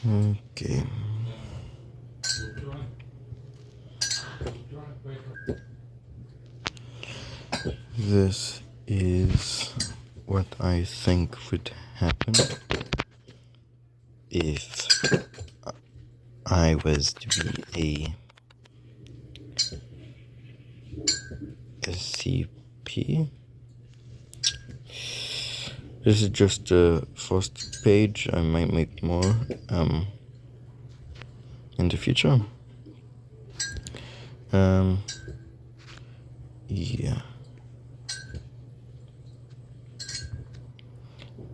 Okay. This is what I think would happen if I was to be a SCP. This is just the first page. I might make more in the future. Yeah.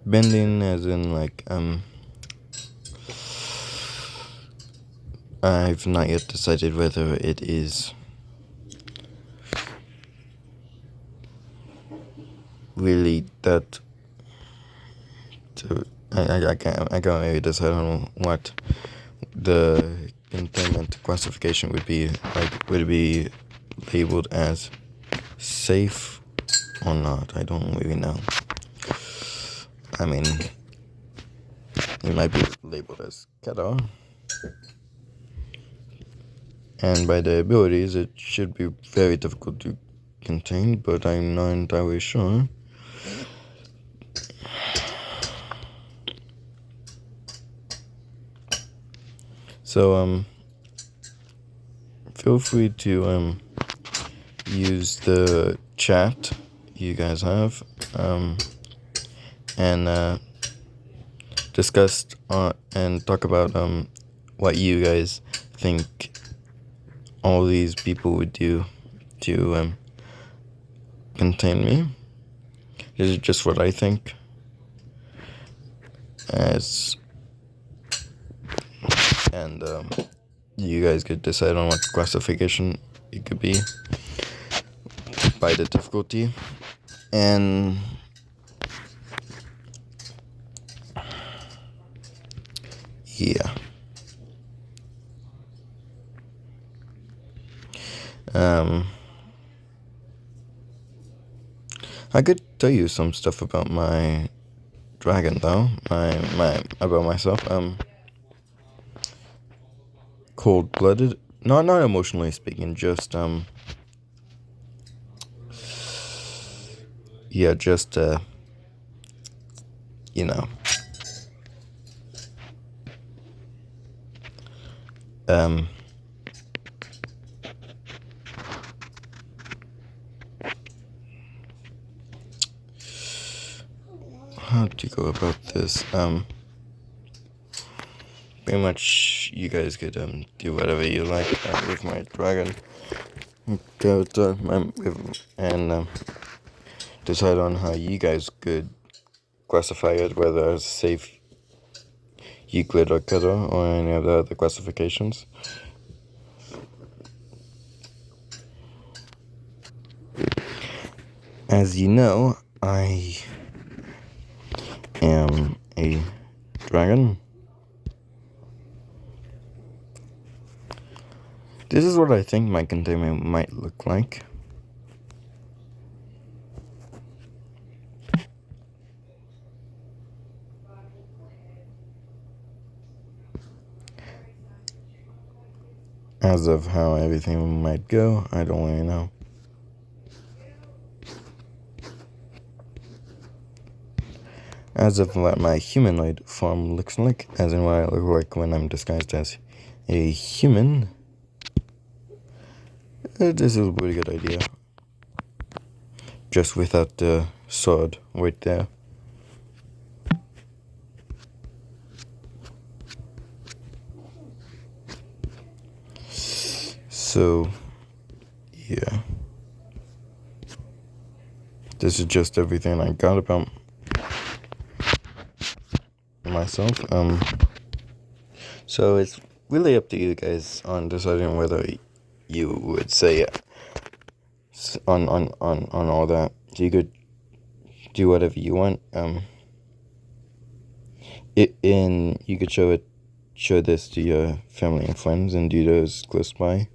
Bending as in like I've not yet decided whether it is really that I can't really decide on what the containment classification would be. Like, would it be labeled as safe or not? I don't really know. I mean, it might be labeled as Kata. And by the abilities, it should be very difficult to contain, but I'm not entirely sure. So, feel free to, use the chat you guys have, and, discuss and talk about, what you guys think all these people would do to, contain me. This is just what I think. And you guys could decide on what classification it could be by the difficulty. And yeah. I could tell you some stuff about my dragon though. My about myself. Cold blooded. Not emotionally speaking, just yeah, just you know. How do you go about this? Pretty much you guys could do whatever you like with my dragon. Go to and decide on how you guys could classify it, whether it's safe, Euclid, or Kata, or any of the other classifications. As you know, I am a dragon. This is what I think my containment might look like. As of how everything might go, I don't really know. As of what my humanoid form looks like, as in what I look like when I'm disguised as a human, this is a pretty good idea. Just without the sword right there. So, yeah. This is just everything I got about myself. So it's really up to you guys on deciding whether you would say on all that. You could do whatever you want. You could show this to your family and friends and do those close by.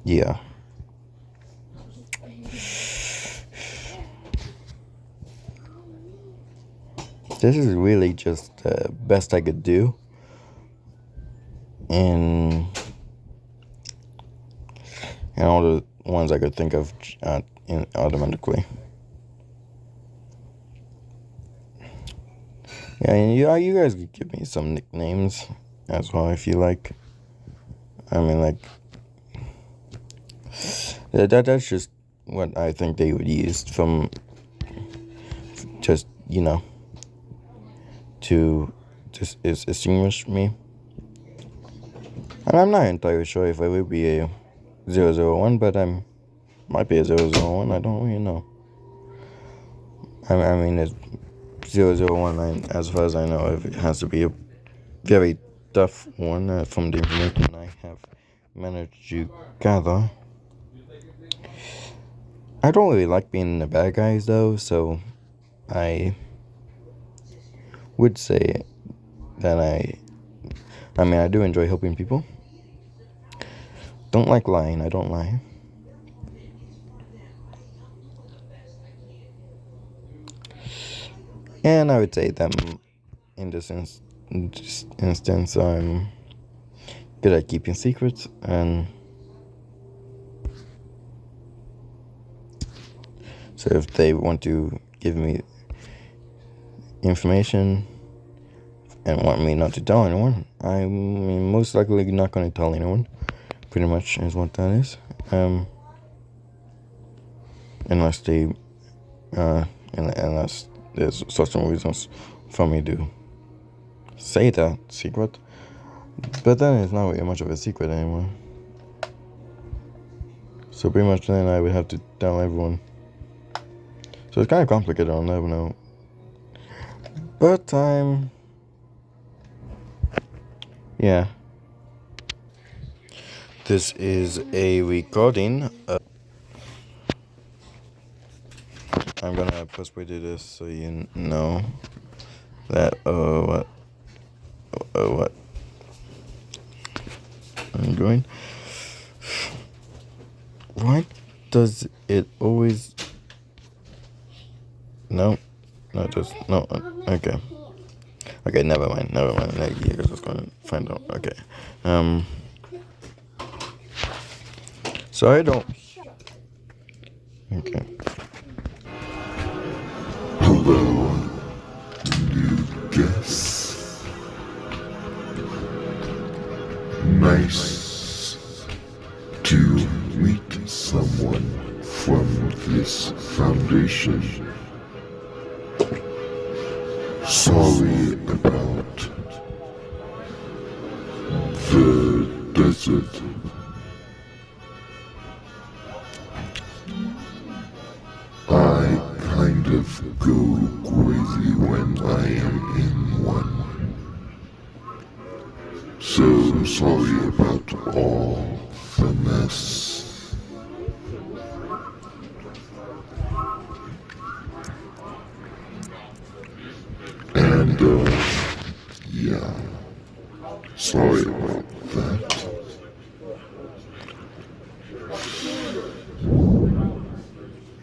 Yeah. This is really just the best I could do. And all the ones I could think of automatically. Yeah, and you guys could give me some nicknames as well if you like. I mean, like, that's just what I think they would use from just, to just distinguish me. And I'm not entirely sure if I would be a 001, but might be a 001. I don't really know. I mean, it's 0019, as far as I know, it has to be a very tough one from the information I have managed to gather. I don't really like being the bad guys, though, so I would say that I do enjoy helping people. Don't like lying, I don't lie. And I would say that in this instance, I'm good at keeping secrets, and so if they want to give me information and want me not to tell anyone, I'm most likely not going to tell anyone. Pretty much is what that is. Unless unless there's certain reasons for me to say that secret. But then it's not really much of a secret anymore. So pretty much then I would have to tell everyone. So it's kind of complicated, I'll never know. But yeah. This is a recording. I'm gonna possibly do this so you know that, what I'm doing. Why does it always... No, just, no, okay. Okay, never mind, like, you guys just gonna find out, okay. So I don't... Okay. Hello, new guests. Nice to meet someone from this foundation. Sorry about the desert. I kind of go crazy when I am in one. So sorry about all the mess. And, yeah, sorry about that.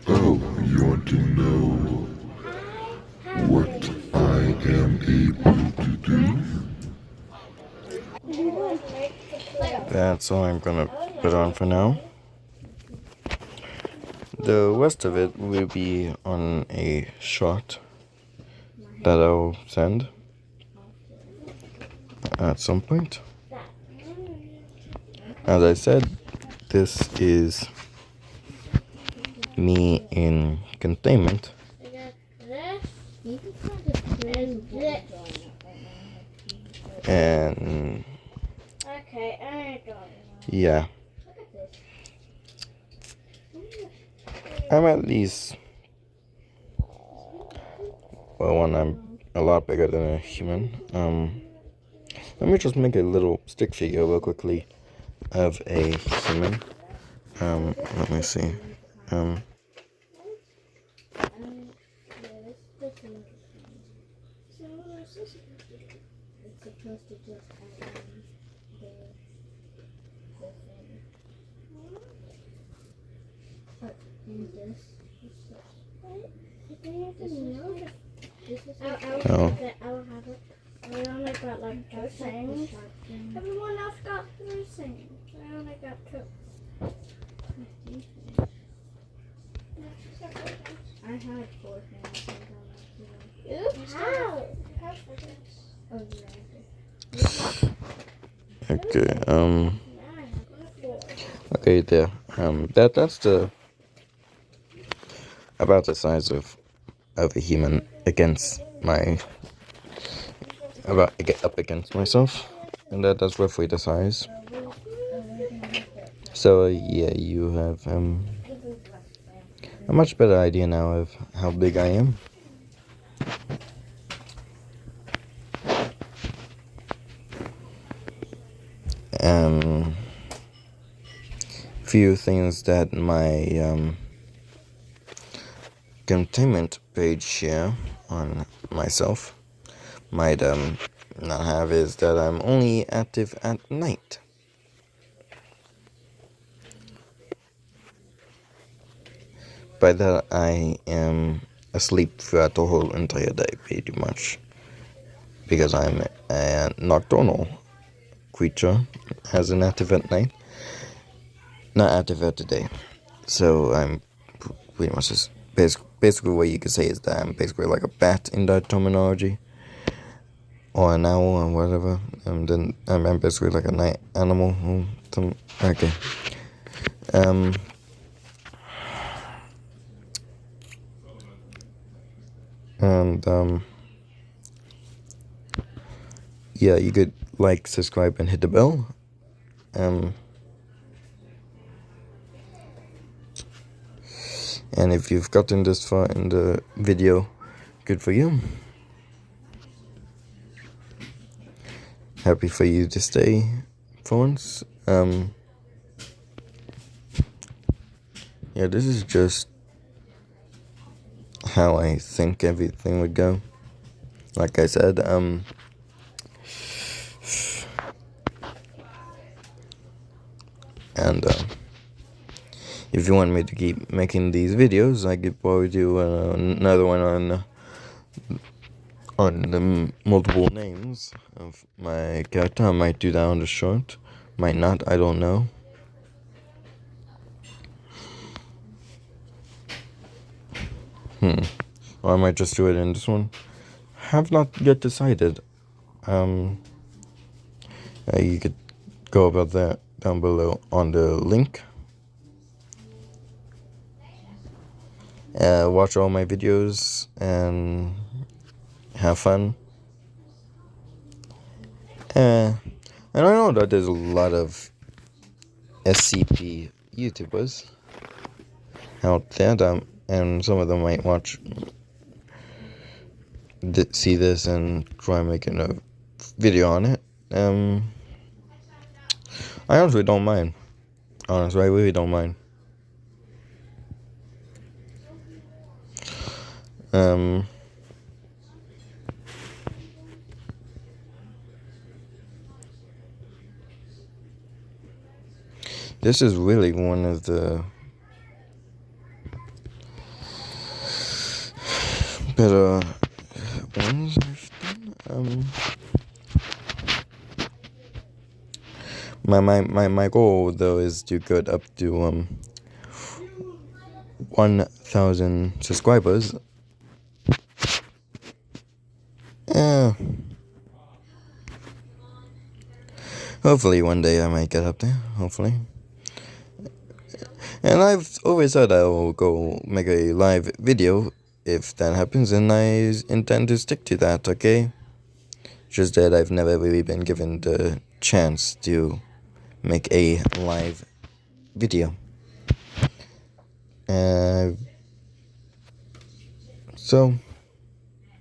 Oh, you want to know what I am able to do? That's all I'm gonna put on for now. The rest of it will be on a shot that I'll send at some point. As I said, this is me in containment. And yeah, I'm at least, well, when I'm a lot bigger than a human. Let me just make a little stick figure real quickly of a human. Let me see. Oh. I'll have it. I only got like 2 things. Everyone else got 3 things. I only got 2. I had 4 things. You have 4 things. Oh, yeah. Okay. Yeah, I have 4. Okay. There. That's about the size of a human against my up against myself, and that's roughly the size. So yeah, you have a much better idea now of how big I am. Few things that my containment page here on myself might not have is that I'm only active at night. By that I am asleep throughout the whole entire day, pretty much, because I'm a nocturnal creature, as an active at night, not active at the day. So I'm pretty much just basically what you could say is that I'm basically like a bat in that terminology, or an owl or whatever. And then I'm basically like a night animal or some. Okay. And yeah, you could like, subscribe, and hit the bell. And if you've gotten this far in the video, good for you. Happy for you to stay for once. Yeah, this is just how I think everything would go. Like I said, and if you want me to keep making these videos, I could probably do another one on the multiple names of my character. I might do that on the short, might not, I don't know. Or I might just do it in this one. Have not yet decided. You could go about that down below on the link. Watch all my videos and have fun. And I know that there's a lot of SCP YouTubers out there, and some of them might see this and try making a video on it. I honestly don't mind. Honestly, I really don't mind. This is really one of the better ones I've done. My goal though is to get up to 1,000 subscribers. Hopefully one day I might get up there. Hopefully. And I've always said I will go make a live video if that happens, and I intend to stick to that, okay? Just that I've never really been given the chance to make a live video. So,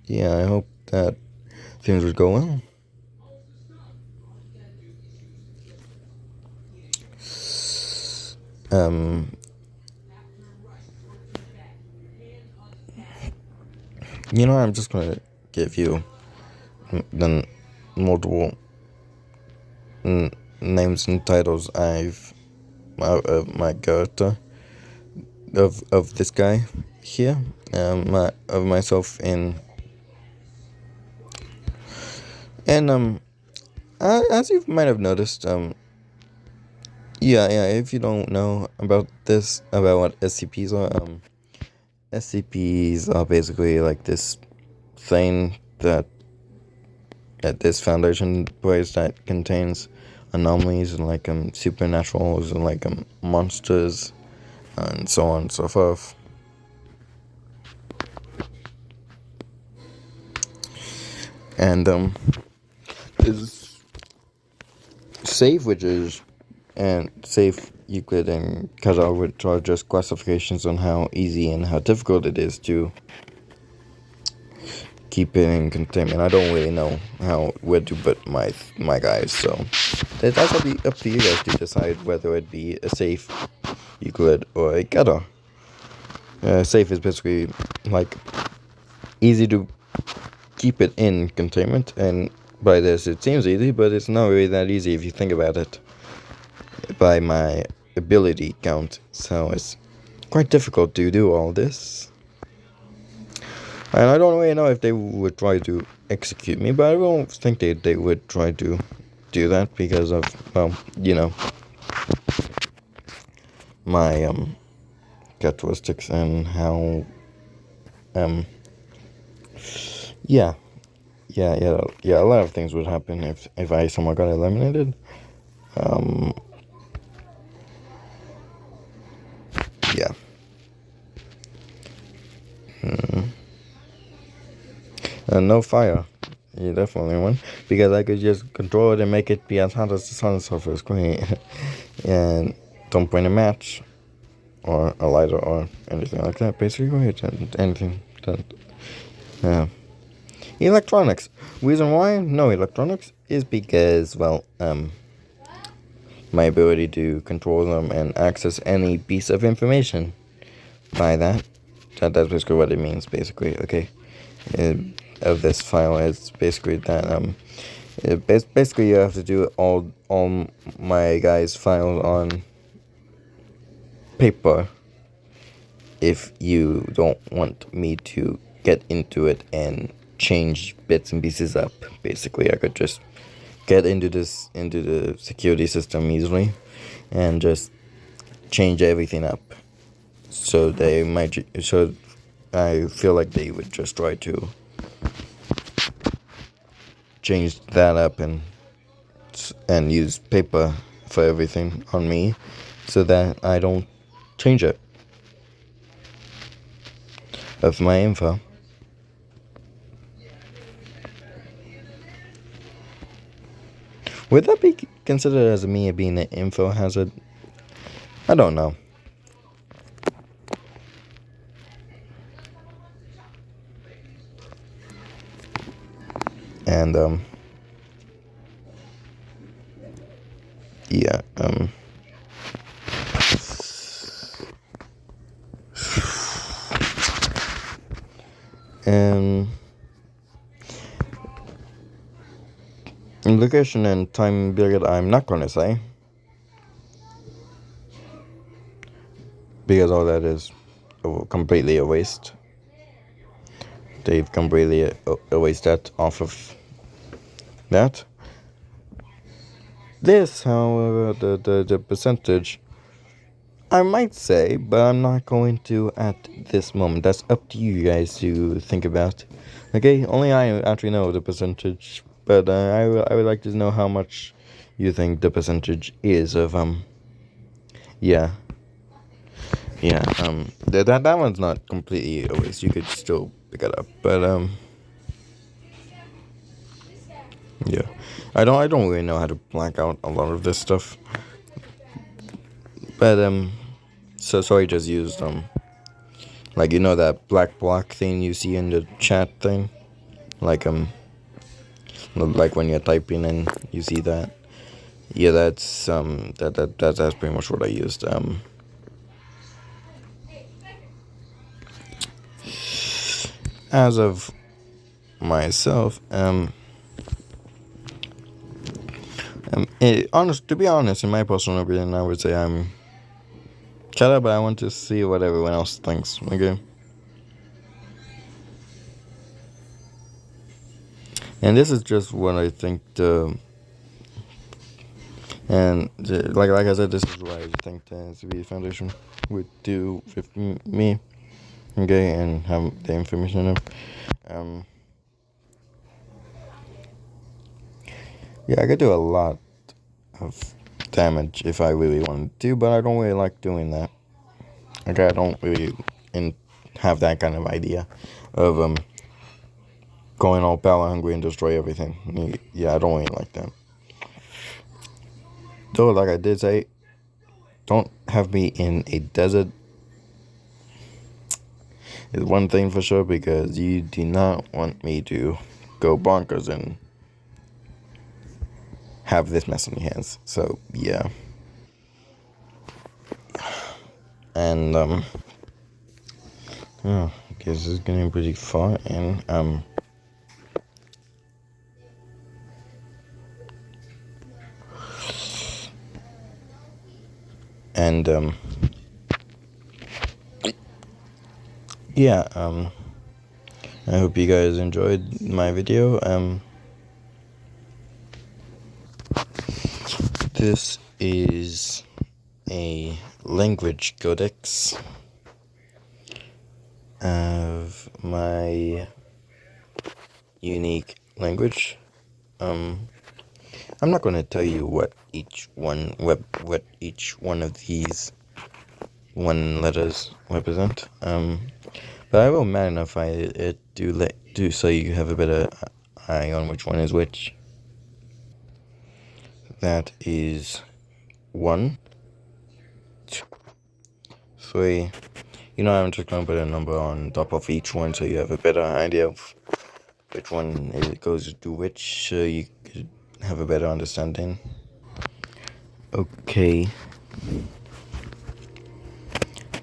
yeah, I hope that things would go well. I'm just gonna give you the multiple names and titles of my character, of this guy here, of myself in And as you might have noticed, yeah, if you don't know about this, about what SCPs are, SCPs are basically like this thing that this foundation plays that contains anomalies and like supernaturals and like monsters and so on and so forth. And is safe, which is and safe Euclid and Kadar, which are just classifications on how easy and how difficult it is to keep it in containment. I don't really know where to put my guys, so that's up to you guys to decide whether it be a safe Euclid or a Kadar. Safe is basically like easy to keep it in containment, and by this it seems easy, but it's not really that easy if you think about it by my ability count. So it's quite difficult to do all this, and I don't really know if they would try to execute me, but I don't think they would try to do that because of, well, you know, my characteristics and how yeah, a lot of things would happen if I somehow got eliminated. Yeah. No fire. You definitely won. Because I could just control it and make it be as hot as the sun surface. Great. And don't bring a match or a lighter or anything like that. Basically, great. Anything. Yeah. Electronics. Reason why no electronics is because, well, my ability to control them and access any piece of information by that. That's basically what it means, basically. Okay. Of this file is basically that basically you have to do all my guys' files on paper if you don't want me to get into it and change bits and pieces up. Basically, I could just get into the security system easily and just change everything up. So I feel like they would just try to change that up and use paper for everything on me so that I don't change it of my info. Would that be considered as me being an info hazard? I don't know. And yeah, and location and time period I'm not gonna say, because all that is completely a waste. They've completely erased that off of that. This, however, the percentage, I might say, but I'm not going to at this moment. That's up to you guys to think about. Okay, only I actually know the percentage, but I would like to know how much you think the percentage is of yeah. That one's not completely erased. You could still pick it up, but yeah. I don't really know how to black out a lot of this stuff. But so I just used like, you know, that black block thing you see in the chat thing, like when you're typing and you see that. Yeah, that's that's pretty much what I used. As of myself, to be honest, in my personal opinion, I would say I'm shut up, but I want to see what everyone else thinks. Okay. And this is just what I think like I said, this is what I think the NCB Foundation would do with me, okay, and have the information in there. Yeah, I could do a lot of damage if I really wanted to, but I don't really like doing that. Okay, I don't really have that kind of idea of going all power hungry and destroy everything. Yeah, I don't really like that. Though, like I did say, don't have me in a desert is one thing for sure, because you do not want me to go bonkers and have this mess on your hands. So yeah. And I guess it's getting pretty far, and yeah, I hope you guys enjoyed my video. This is a language codex of my unique language. I'm not going to tell you what each one of these one letters represent. But I will magnify it do so you have a better eye on which one is which. That is 1, 2, 3. I'm just going to put a number on top of each one so you have a better idea of which one it goes to which, so you could have a better understanding. Okay.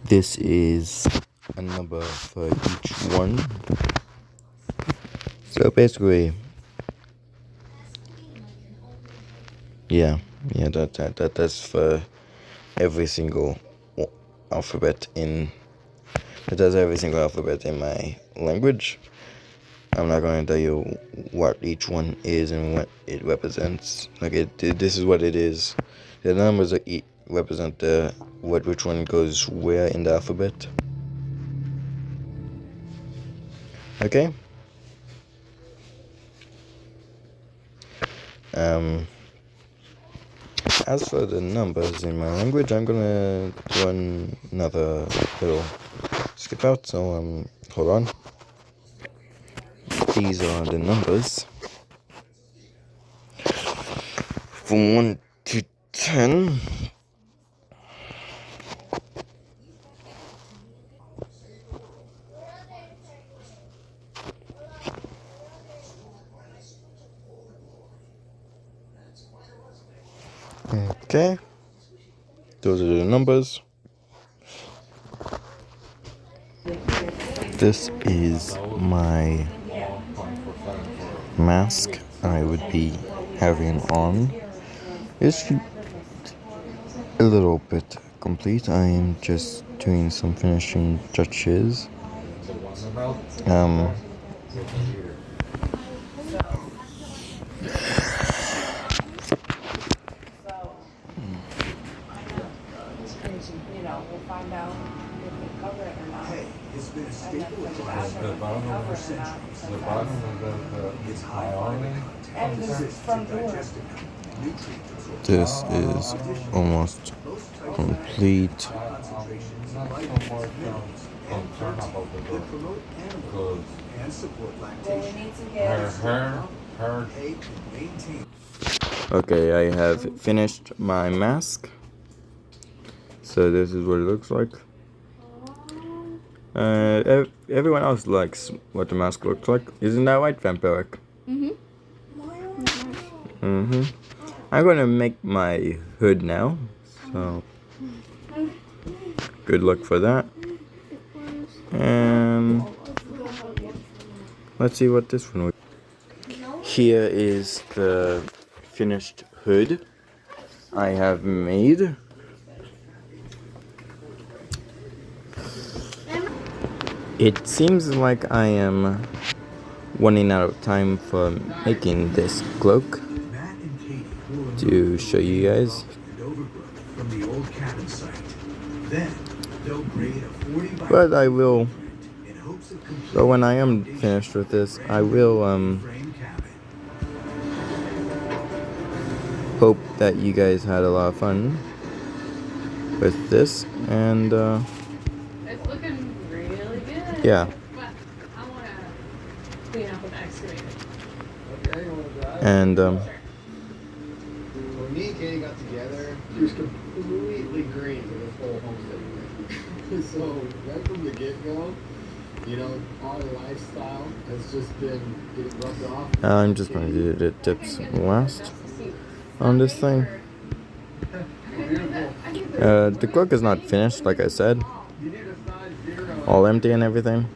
This is a number for each one. So basically, that's for every single alphabet in. It does every single alphabet in my language. I'm not going to tell you what each one is and what it represents. This is what it is. The numbers represent which one goes where in the alphabet. Okay. As for the numbers in my language, I'm gonna do another little skip out. So hold on. These are the numbers from 1 to 10. Okay, those are the numbers. This is my mask I would be having on. It's a little bit complete. I am just doing some finishing touches. We'll find out if they cover it or not. Hey, it's been a staple of The the bottom last of centuries. the bottom of Its high fiber and content the front door. digestive nutrient absorption. This is almost complete. Concentrations of vitamins, minerals, and protein that promote animal growth and support Well, we lactation. need to get They can maintain. Okay, I have finished my mask. So this is what it looks like. Everyone else likes what the mask looks like. Isn't that right, Vampiric? I'm gonna make my hood now. So good luck for that. And let's see what this one will. Here is the finished hood I have made. It seems like I am running out of time for making this cloak Matt and Katie will to show you guys. and overgrowth from the old cabin site. Then they'll grade a 40 by But I will, in hopes of completing but when I am finished with this, I will frame cabin. hope that you guys had a lot of fun with this, and It's looking really good. yeah, But I want to clean up with the excavator. Okay, you wanna drive? and When me and Katie got together, she was completely green to this whole homestead thing. So right from the get-go, you know, our lifestyle has just been getting rubbed off. I'm just going to do the tips last on this thing. The cloak is not finished, like I said, You need a size 0. all empty and everything.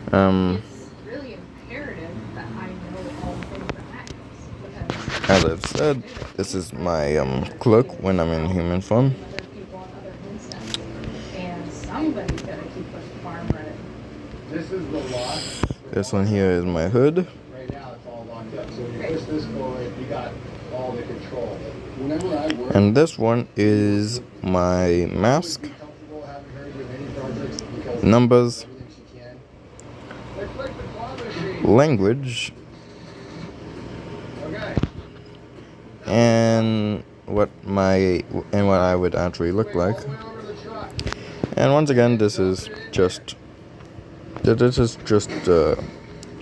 It's really imperative that I know all the things that Matt knows. Because As I've said, this is my cloak when I'm in human form. other people on other homesteads. And somebody's got to keep the farm running. This is the lock. This one here is my hood, Right now it's all locked up. So when you push this forward, you got all the control. Whenever I work, and this one is my mask, be comfortable having her do any projects because numbers, everything she can. Let's click the claw machine. language, Okay. and what I would actually look like. All the way over to the truck. And once again, this is just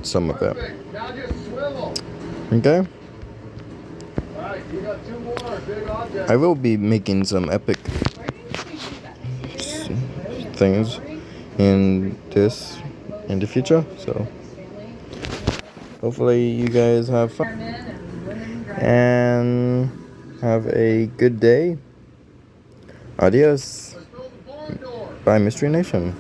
some of it. Perfect. Now just swivel. Okay, All right, you got 2 more big objects. I will be making some epic Where did you do that? things in this in the future. So hopefully you guys have fun Firemen and women driving. and have a good day. Adios. Let's build the barn door. Bye, Mystery Nation.